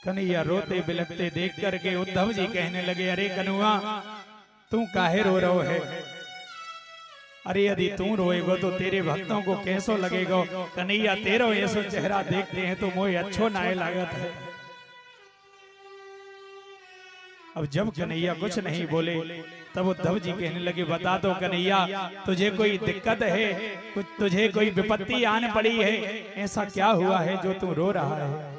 कन्हैया रोते बिलखते देख करके उद्धव जी कहने लगे, अरे कन्हुआ तू काहे रो रहो है? अरे यदि तू रोएगो तो तेरे भक्तों को कैसो लगेगा? कन्हैया तेरो ऐसो चेहरा देखते हैं तो मोहे अच्छो नाय लागत है। अब जब कन्हैया कुछ नहीं बोले तब उद्धव जी कहने लगे, बता दो कन्हैया तुझे कोई दिक्कत है, कुछ तुझे कोई विपत्ति आन पड़ी है? ऐसा क्या हुआ है जो तू रो रहा है?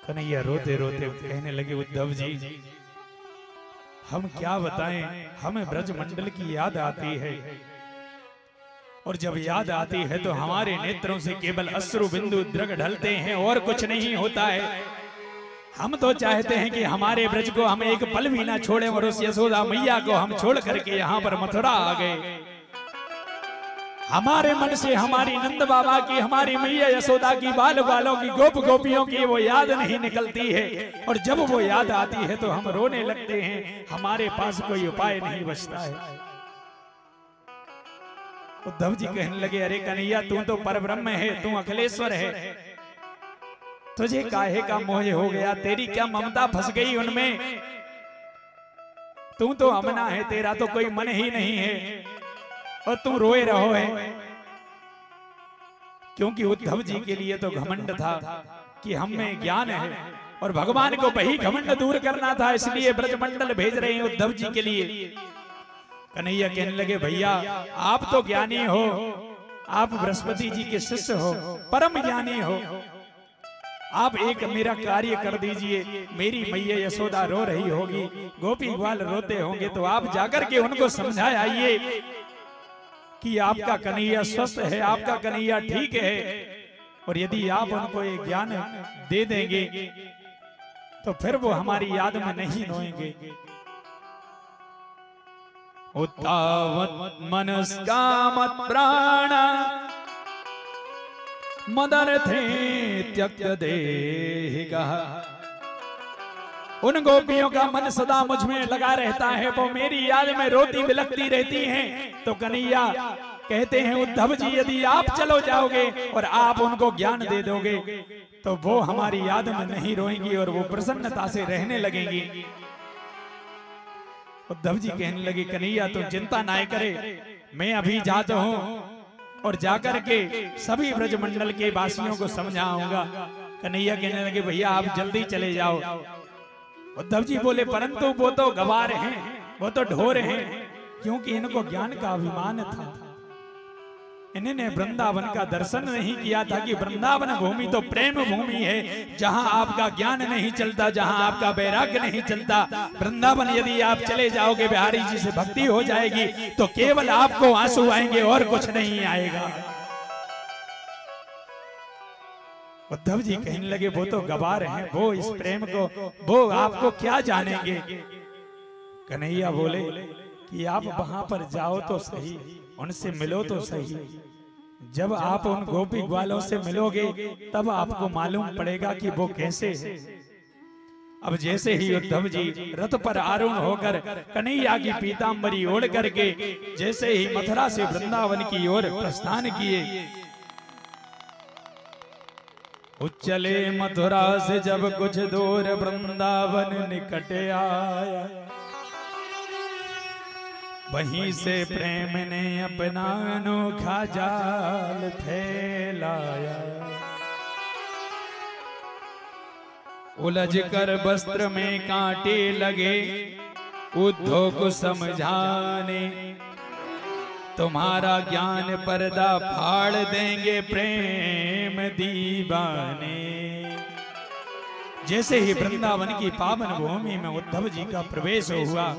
कन्हैया रोते रोते कहने लगे, उद्धव जी हम क्या बताएं, हमें ब्रजमंडल की याद आती है और जब याद आती है तो हमारे नेत्रों से केवल अश्रु बिंदु द्रग ढलते हैं और कुछ नहीं होता है। हम तो चाहते हैं कि हमारे ब्रज को हम एक पल भी ना छोड़ें और उस यशोदा मैया को हम छोड़ करके यहाँ पर मथुरा आ गए। हमारे मन से हमारी नंद बाबा की, हमारी मैया यशोदा की, बाल बालों की, गोप गोपियों की वो याद नहीं निकलती है और जब वो याद आती है तो हम रोने लगते हैं। हमारे पास कोई उपाय नहीं बचता है। उद्धव जी कहने लगे, अरे कन्हैया तू तो परब्रह्म है, तू अखिलेश्वर है, तुझे काहे का मोह हो गया? तेरी क्या ममता फंस गई उनमें? तू तो अमना है, तेरा तो कोई मन ही नहीं है और तुम रोए रहो है। क्योंकि उद्धव जी के लिए तो घमंड था कि हम में ज्ञान है और भगवान को वही घमंड दूर करना था, इसलिए ब्रजमंडल भेज रहे हैं उद्धव जी के लिए। कन्हैया कहने लगे, भैया आप तो ज्ञानी हो, आप बृहस्पति जी के शिष्य हो, परम ज्ञानी हो, आप एक मेरा कार्य कर दीजिए। मेरी मैया यशोदा रो रही होगी, गोपी ग्वाल रोते होंगे, तो आप जाकर के उनको समझा आइए कि आपका कन्हैया स्वस्थ है, आपका कन्हैया ठीक है। और यदि आप उनको ये ज्ञान दे देंगे तो फिर वो हमारी याद में नहीं रोएंगे। उत्तावत मनस्का मत प्राणा मदर्थे त्यक्त देहिका। उन गोपियों का मन सदा मुझ में लगा रहता है, वो मेरी याद में रोती बिलखती रहती हैं। तो कन्हैया कहते हैं, उद्धव जी यदि आप चलो जाओगे और आप उनको ज्ञान दे दोगे तो वो हमारी याद में नहीं रोएंगी और वो प्रसन्नता से रहने लगेंगी। उद्धव जी कहने लगे, कन्हैया तुम चिंता ना करे, मैं अभी जाता हूँ और जाकर के सभी ब्रजमंडल के वासियों को समझाऊंगा। कन्हैया कहने लगे, भैया आप जल्दी चले जाओ। उद्धव जी बोले, परंतु वो तो गवार हैं, वो तो ढोर हैं, क्योंकि इनको ज्ञान का अभिमान था। इन्होंने वृंदावन का दर्शन नहीं किया था कि वृंदावन भूमि तो प्रेम भूमि है, जहां आपका ज्ञान नहीं चलता, जहां आपका वैराग्य नहीं चलता। वृंदावन यदि आप चले जाओगे, बिहारी जी से भक्ति हो जाएगी तो केवल आपको आंसू आएंगे और कुछ नहीं आएगा। उद्धव जी कहने लगे, वो तो गवार हैं, वो इस प्रेम को, वो आपको क्या जानेंगे। कन्हैया बोले कि आप वहां पर जाओ तो सही, उनसे मिलो तो सही। जब आप उन गोपी ग्वालों से मिलोगे तब आपको मालूम पड़ेगा कि वो कैसे है। अब जैसे ही उद्धव जी रथ पर आरूढ़ होकर कन्हैया की पीतांबरी ओढ़ करके जैसे ही मथुरा से वृंदावन की ओर प्रस्थान किए, उच्चले मथुरा से जब कुछ दूर वृंदावन निकट आया, वहीं से प्रेम ने अपना अनोखा जाल फैलाया। उलझ कर वस्त्र में कांटे लगे उद्धव को समझाने, तुम्हारा ज्ञान पर्दा फाड़ देंगे प्रेम दीवाने। जैसे ही वृंदावन की पावन भूमि में उद्धव जी का प्रवेश हुआ,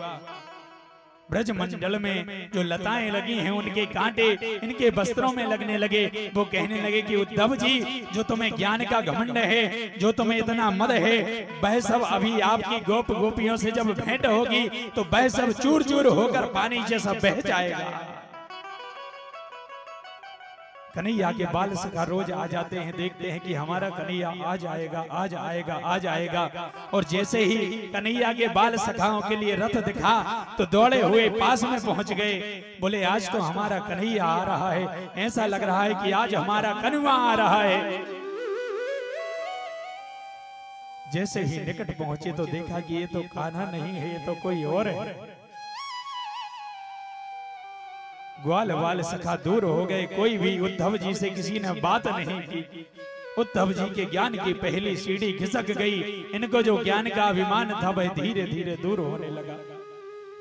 ब्रजमंडल में जो लताएं लगी हैं उनके कांटे इनके वस्त्रों में लगने लगे। वो कहने लगे कि उद्धव जी, जो तुम्हें ज्ञान का घमंड है, जो तुम्हें इतना मद है, वह सब अभी आपकी गोप गोपियों से जब भेंट होगी तो वह सब चूर चूर होकर पानी जैसा बह जाएगा। कन्हैया के बाल सखा रोज आ जाते हैं, देखते हैं कि हमारा कन्हैया आज आएगा, आज आएगा, आज आएगा। और जैसे ही कन्हैया के बाल सखाओं के लिए रथ दिखा तो दौड़े हुए पास में पहुंच गए। बोले आज तो हमारा कन्हैया आ रहा है, ऐसा लग रहा है कि आज हमारा कन्हैया आ रहा है। जैसे ही निकट पहुंचे तो देखा कि ये तो कान्हा नहीं है, ये तो कोई और है। ग्वाल वाल सखा दूर हो गए, कोई भी उद्धव जी से किसी ने बात नहीं की। उद्धव जी के ज्ञान की पहली सीढ़ी खिसक गई। इनको जो ज्ञान का अभिमान था वह धीरे धीरे दूर होने लगा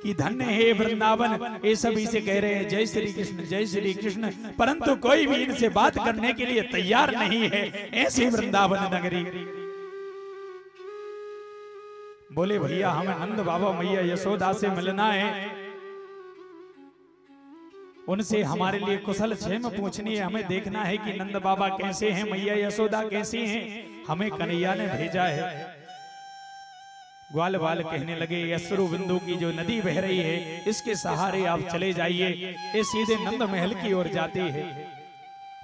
कि धन्य है वृंदावन। ये सभी से कह रहे हैं जय श्री कृष्ण, जय श्री कृष्ण, परंतु कोई भी इनसे बात करने के लिए तैयार नहीं है। ऐसी वृंदावन नगरी। बोले भैया हमें नंद बाबा मैया यशोदा से मिलना है, उनसे हमारे लिए कुशल क्षेम पूछनी है। हमें देखना है कि नंद बाबा कैसे हैं, मैया यशोदा कैसी हैं, हमें कन्हैया ने भेजा है। ग्वाल बाल कहने लगे अश्रु बिंदु की जो नदी बह रही है इसके सहारे आप चले जाइए, ये सीधे नंद महल की ओर जाती है।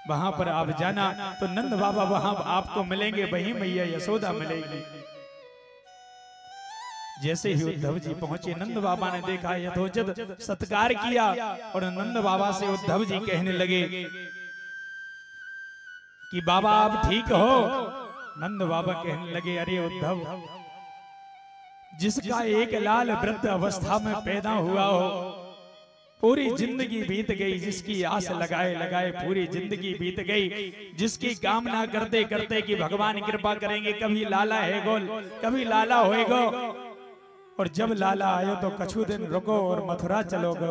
वहां पर आप जाना तो नंद बाबा वहां आपको मिलेंगे, वहीं मैया यशोदा मिलेगी। जैसे ही उद्धव जी पहुंचे नंद बाबा ने देखा, यथोचित सत्कार किया और नंद बाबा से उद्धव जी कहने लगे कि बाबा आप ठीक हो। नंद बाबा कहने लगे अरे उद्धव, जिसका एक लाल वृद्ध अवस्था में पैदा हुआ हो, पूरी जिंदगी बीत गई, जिसकी आस लगाए लगाए पूरी जिंदगी बीत गई, जिसकी कामना करते करते कि भगवान कृपा करेंगे, कभी लाला है गोल, कभी लाला होएगो, और जब लाला आयो तो कछु दिन रुको और मथुरा चलो गो।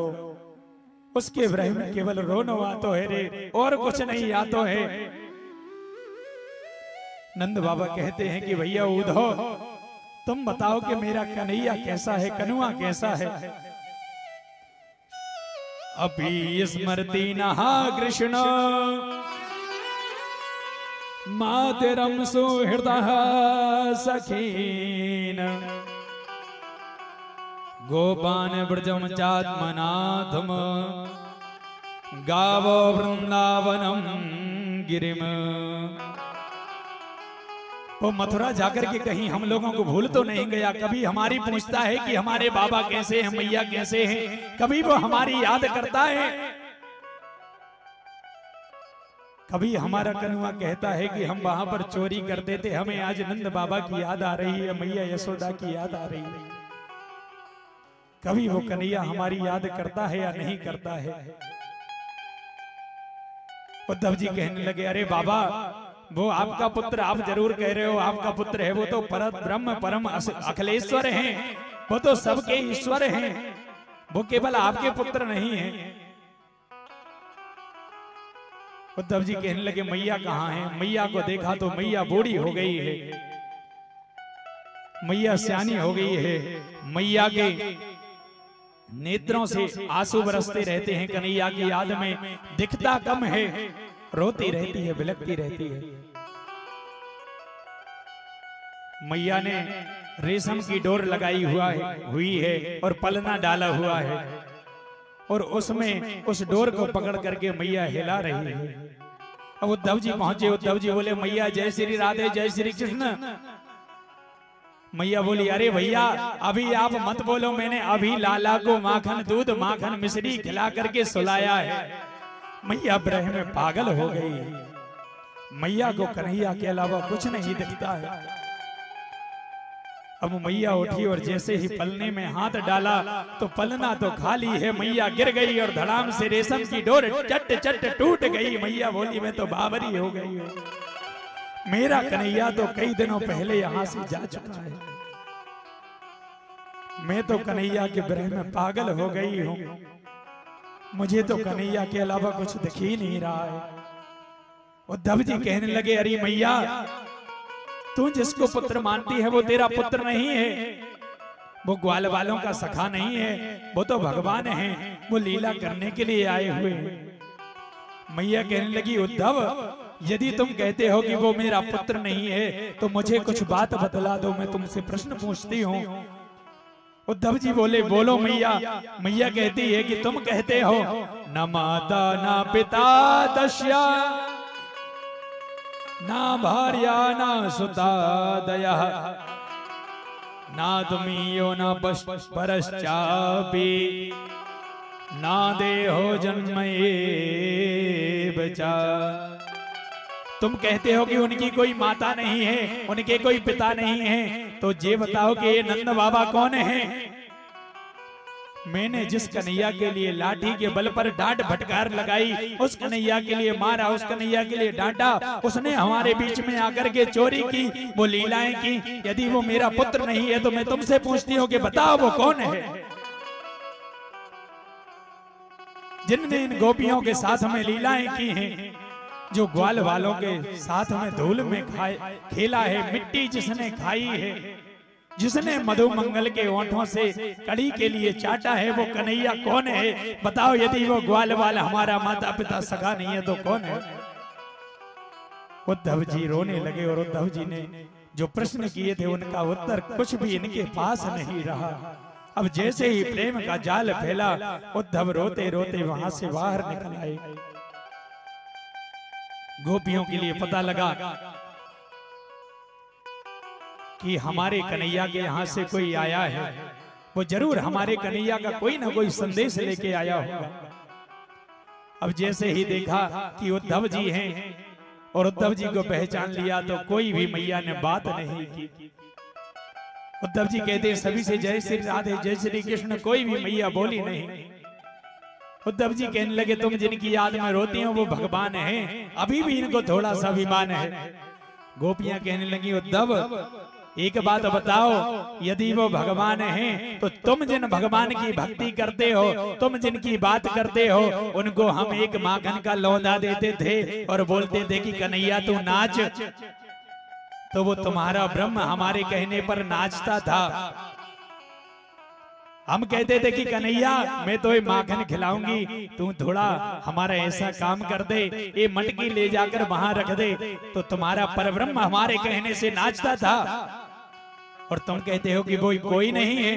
उसके विरह में केवल रोनो आतो है रे, और कुछ नहीं आतो है। नंद बाबा कहते हैं कि भैया उद्धव तुम बताओ कि मेरा कन्हैया कैसा है, कन्हुआ कैसा है। अभी स्मृति नहा कृष्ण मातरम सुहृदः सखीन गोपान ब्रजम चात्मनाथम गावो वृंदावनम गिरिम। वो मथुरा जाकर के कहीं हम लोगों को भूल तो नहीं गया, कभी हमारी पूछता है कि हमारे बाबा कैसे हैं, मैया कैसे हैं, कभी वो हमारी याद करता है। कभी हमारा कन्हुआ कहता है कि हम वहां पर चोरी करते थे, हमें आज नंद बाबा की याद आ रही है, मैया यशोदा की याद आ रही है। कभी वो कन्हैया हमारी याद करता है या नहीं करता है। उद्धव जी कहने लगे अरे बाबा, वो आपका पुत्र, आप जरूर कह रहे हो आपका पुत्र है, वो तो परम ब्रह्म परम अखिलेश्वर हैं, वो तो सबके ईश्वर हैं, वो केवल आपके पुत्र नहीं है। उद्धव जी कहने लगे मैया कहाँ है। मैया को देखा तो मैया बूढ़ी हो गई है, मैया सियानी हो गई है। मैया के नेत्रों से आंसू बरसते रहते हैं, कन्हैया की याद में दिखता कम है, रोती रहती है, बिलखती रहती है। मैया ने रेशम की डोर लगाई हुई है और पलना डाला हुआ है, और उसमें उस डोर को पकड़ करके मैया हिला रही है। अब उद्धव जी पहुंचे, उद्धव जी बोले मैया जय श्री राधे, जय श्री कृष्ण। मैया बोली अरे भैया अभी आप मत बोलो, मैंने अभी लाला को माखन दूध माखन मिश्री खिला करके सुलाया है। मैया ब्रह में पागल हो गई। मैया को कन्हैया के अलावा कुछ नहीं दिखता है। अब मैया उठी और जैसे ही पलने में हाथ डाला तो पलना तो खाली है, मैया गिर गई और धड़ाम से रेशम की डोर चट चट टूट गई। मैया बोली मैं तो बाबरी हो गई हूँ, मेरा कन्हैया तो कई दिनों पहले यहाँ से जा चुका है, मैं तो कन्हैया के विरह में पागल हो गई हूँ, मुझे तो कन्हैया के अलावा कुछ दिख ही नहीं रहा है। उद्धव जी कहने लगे अरे मैया, तू जिसको पुत्र मानती है वो तेरा पुत्र नहीं है, वो ग्वाल वालों का सखा नहीं है, वो तो भगवान है, वो लीला करने के लिए आए हुए हैं। मैया कहने लगी उद्धव, यदि तुम कहते हो कि वो मेरा पुत्र नहीं है तो मुझे कुछ बात बतला दो, मैं तुमसे प्रश्न पूछती हूँ। उद्धव जी बोले बोलो मैया। मैया कहती है कि तुम कहते हो न माता न पिता दश्या ना भार्या ना सुता दया ना तुमियो न परश्चापि ना देहो जन्मये बचा। तुम कहते हो कि उनकी कोई माता नहीं है, उनके कोई पिता नहीं है, तो ये बताओ कि ये नंद बाबा कौन है? मैंने जिस कन्हैया के लिए लाठी के बल पर डांट फटकार लगाई, उस कन्हैया के लिए मारा, उस कन्हैया के लिए डांटा, उसने हमारे बीच में आकर के चोरी की, वो लीलाएं की। यदि वो मेरा पुत्र नहीं है तो मैं तुमसे पूछती हूँ कि बताओ वो कौन है? जिनने इन गोपियों के साथ में लीलाएं की हैं, जो ग्वाल वालों के साथ में धूल में खेला है, मिट्टी जिसने खाई है, जिसने मधु मंगल के ओंठों से कड़ी के लिए चाटा है, वो कन्हैया कौन है? बताओ। यदि वो ग्वाल वाला हमारा माता पिता सगा नहीं है तो कौन है? उद्धव जी रोने लगे और उद्धव जी ने जो प्रश्न किए थे उनका उत्तर कुछ भी इनके पास नहीं रहा। अब जैसे ही प्रेम का जाल फैला, उद्धव रोते रोते वहां से बाहर निकल आए। गोपियों के लिए पता लगा कि हमारे कन्हैया के यहाँ से कोई आया है, वो जरूर हमारे कन्हैया का कोई ना कोई संदेश लेके आया होगा। अब जैसे ही देखा कि उद्धव जी हैं और उद्धव जी को पहचान लिया तो कोई भी मैया ने बात नहीं की। उद्धव जी कहते हैं सभी से जय श्री राधे जय श्री कृष्ण, कोई भी मैया बोली नहीं। उद्धव जी कहने लगे तुम जिनकी याद में रोती हो वो भगवान हैं, अभी भी इनको थोड़ा सा अभिमान है। गोपियां कहने लगी उद्धव एक बात बताओ, यदि वो भगवान हैं तो तुम जिन भगवान की भक्ति करते हो, तुम जिनकी बात करते हो, उनको हम एक माखन का लौंदा देते थे और बोलते थे कि कन्हैया तू नाच, तो वो तुम्हारा ब्रह्म हमारे कहने पर नाचता था। हम कहते थे कि कन्हैया मैं तो ये माखन खिलाऊंगी, तू थोड़ा हमारा ऐसा काम कर दे, ये मटकी ले जाकर वहां रख दे, तो तुम्हारा परब्रह्म हमारे कहने से नाचता था। और तुम कहते हो कि वो कोई नहीं है।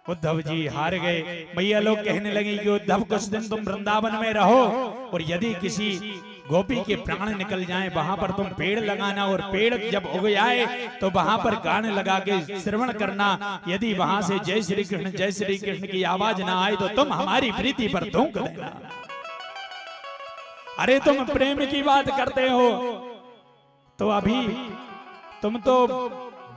उद्धव जी हार गए। मैया लोग कहने लगे कि उद्धव कुछ दिन तुम वृंदावन में रहो और यदि किसी गोपी के प्राण निकल जाएं वहां पर तुम पेड़ लगाना, और पेड़ जब उग जाए तो वहां पर कान लगा के श्रवण करना। यदि वहां से जय श्री कृष्ण की आवाज ना आए तो तुम हमारी प्रीति पर थूक देना। अरे तुम प्रेम की बात करते हो तो अभी तुम तो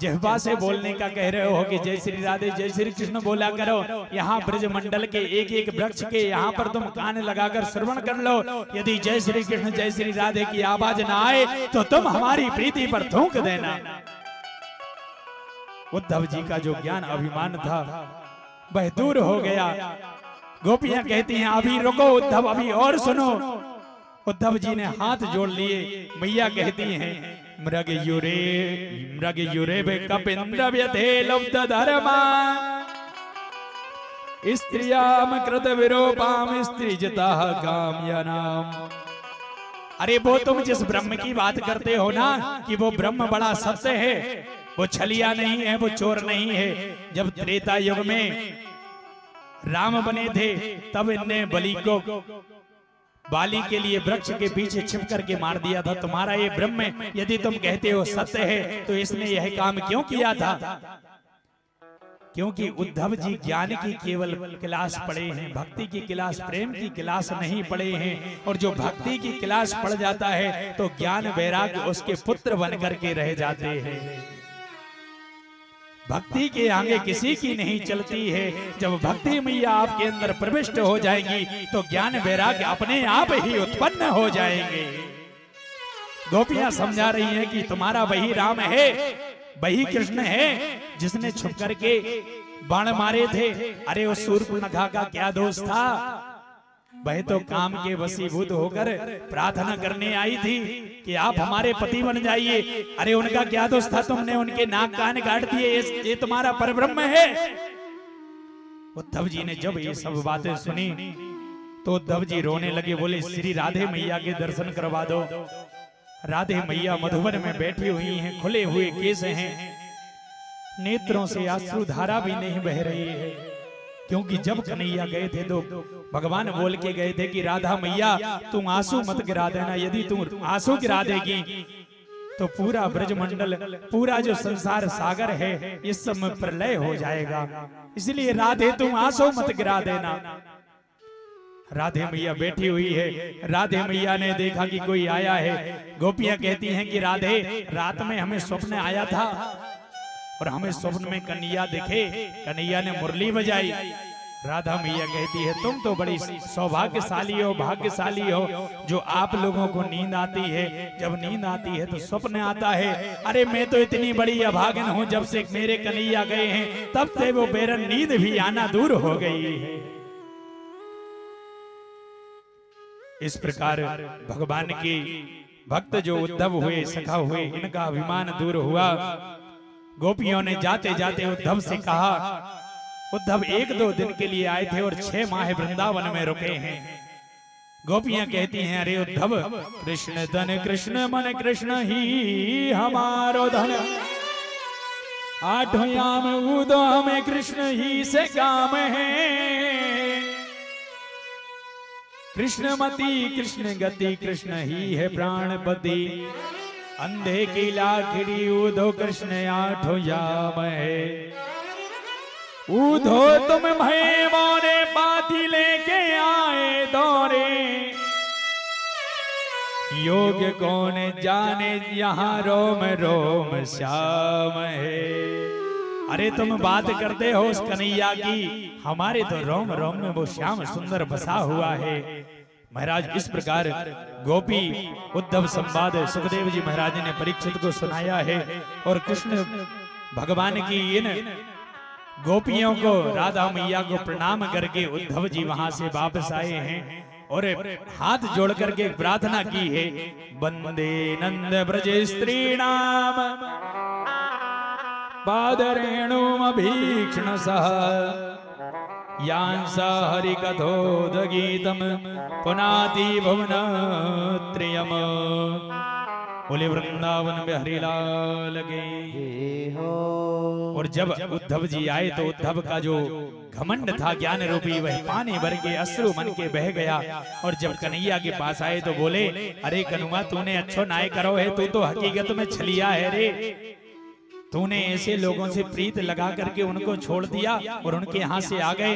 जिह्वा से बोलने का कह रहे हो कि जय श्री राधे जय श्री कृष्ण बोला करो। यहाँ ब्रज मंडल के एक एक वृक्ष के यहाँ पर तुम कान लगाकर श्रवण कर लो। यदि जय श्री कृष्ण जय श्री राधे की आवाज ना आए तो तुम हमारी प्रीति पर थूक देना। उद्धव जी का जो ज्ञान अभिमान था वह दूर हो गया। गोपियां कहती हैं अभी रुको उद्धव, अभी और सुनो। उद्धव जी ने हाथ जोड़ लिए। मैया कहती हैं मृग युरे वे कपिंद्र व्यथे लब्ध धर्मा स्त्रियाम कृत विरूपाम स्त्रीजता कामयानाम। अरे वो तुम जिस ब्रह्म की बात करते हो ना कि वो ब्रह्म बड़ा सत्य है, वो छलिया नहीं है, वो चोर नहीं है। जब त्रेता युग में राम बने थे तब इनने बलि को बाली के लिए वृक्ष के पीछे छिप करके मार दिया था। तुम्हारा ये ब्रह्म यदि तुम कहते हो सत्य है तो इसने यह काम क्यों किया था? क्योंकि उद्धव जी ज्ञान की केवल क्लास पढ़े हैं, भक्ति की क्लास, प्रेम की क्लास नहीं पढ़े हैं। और जो भक्ति की क्लास पढ़ जाता है तो ज्ञान वैराग्य उसके पुत्र बन करके रह जाते हैं। भक्ति के आगे किसी की नहीं चलती है। जब भक्ति मैया आपके अंदर प्रविष्ट हो जाएगी तो ज्ञान वैराग्य अपने आप ही उत्पन्न हो जाएंगे। गोपियां समझा रही हैं कि तुम्हारा वही राम है, वही कृष्ण है जिसने छुप करके बाण मारे थे। अरे उस शूर्पणखा का क्या दोष था? वह तो काम के वशीभूत होकर प्रार्थना करने आई थी कि आप हमारे पति बन जाइए। अरे उनका क्या दोष था? तुमने उनके नाक कान काट दिए, ये तुम्हारा परब्रह्म है। उद्धव जी ने जब ये सब बातें सुनी तो उद्धव जी रोने लगे, बोले श्री राधे मैया के दर्शन करवा दो। राधे मैया मधुबन में बैठी हुई हैं, खुले हुए केस हैं, नेत्रों से आंसू धारा भी नहीं बह रही है, क्योंकि जब कन्हैया गए थे तो भगवान बोल के गए थे कि राधा मैया तुम आंसू मत गिरा देना, यदि तुम आंसू गिरा देगी तो पूरा ब्रजमंडल, पूरा जो संसार सागर है इस सब में प्रलय हो जाएगा, इसलिए राधे तुम आंसू मत गिरा देना। राधे मैया बैठी हुई है, राधे मैया ने देखा कि कोई आया है। गोपियां कहती हैं कि राधे रात में हमें स्वप्न आया था और हमें स्वप्न में कन्हैया दिखे, कन्हैया ने मुरली बजाई। राधा मैया कहती है तुम तो बड़ी सौभाग्यशाली हो, भाग्यशाली हो, जो आप लोगों को नींद आती है, जब नींद आती है तो स्वप्न आता है। अरे मैं तो इतनी बड़ी अभागन हूँ, जब से मेरे कन्हैया गए हैं तब से वो बेरन नींद भी आना दूर हो गई है। इस प्रकार भगवान के भक्त जो उद्धव हुए, सखा हुए, इनका अभिमान दूर हुआ। गोपियों ने जाते जाते उद्धव से कहा, उद्धव 1-2 दिन के लिए आए थे और 6 माह वृंदावन में रुके हैं। गोपियां कहती हैं अरे उद्धव, कृष्ण धन कृष्ण मन कृष्ण ही हमारो धन, 8 याम उदो हमें कृष्ण ही से काम है। कृष्णमती कृष्ण गति कृष्ण ही है प्राणपति, अंधे की लाखड़ी उधो कृष्ण 8 याम है। उधो तुम भय मोरे पाती लेके आए दौरे, योग कौन जाने यहाँ रोम रोम श्याम है। अरे तुम बात करते हो उस कन्हैया की, हमारे तो रोम रोम में वो श्याम सुंदर बसा हुआ है। महाराज इस प्रकार गोपी उद्धव संवाद सुखदेव जी महाराज ने परीक्षित को सुनाया है। और कृष्ण भगवान की इन गोपियों को, राधा मैया को प्रणाम करके उद्धव जी वहां से वापस आए हैं और हाथ जोड़ करके प्रार्थना की है, वंदे नंद ब्रज स्त्रीणाम पादरेणुमभीक्ष्ण सह, यांस हरि कथोदगीतम पुनाति भुवन त्रियम। बोले वृंदावन में हरि लाल की। और जब उद्धव जी आए तो उद्धव का जो घमंड था ज्ञान रूपी, वह पानी भर के अश्रु मन के बह गया। और जब कन्हैया के पास आए तो बोले, अरे कनुआ तूने अच्छो नाय करो है, तू तो हकीकत में छलिया है रे, तूने ऐसे लोगों से प्रीत लगा करके उनको छोड़ दिया और उनके यहाँ से आ गए।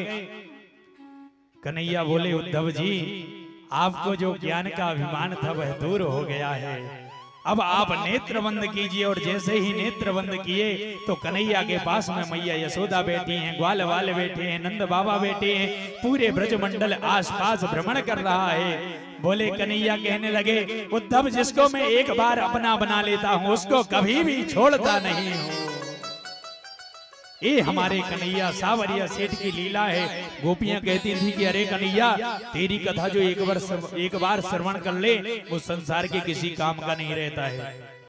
कन्हैया बोले, उद्धव जी आपको जो ज्ञान का अभिमान था वह दूर हो गया है, अब आप नेत्र बंद कीजिए। और जैसे ही नेत्र बंद किए तो कन्हैया के पास में मैया यशोदा बैठी हैं, ग्वाल वाले बैठे हैं, नंद बाबा बैठे हैं, पूरे ब्रजमंडल आसपास भ्रमण कर रहा है। बोले कन्हैया कहने लगे, उद्धव जिसको मैं एक बार अपना बना लेता हूँ उसको कभी भी छोड़ता नहीं हूँ। ये हमारे कन्हैया सावरिया सेठ की लीला है। गोपियां कहती थी कि अरे कन्हैया तेरी कथा जो एक बार श्रवण कर ले वो संसार के किसी काम का नहीं रहता है।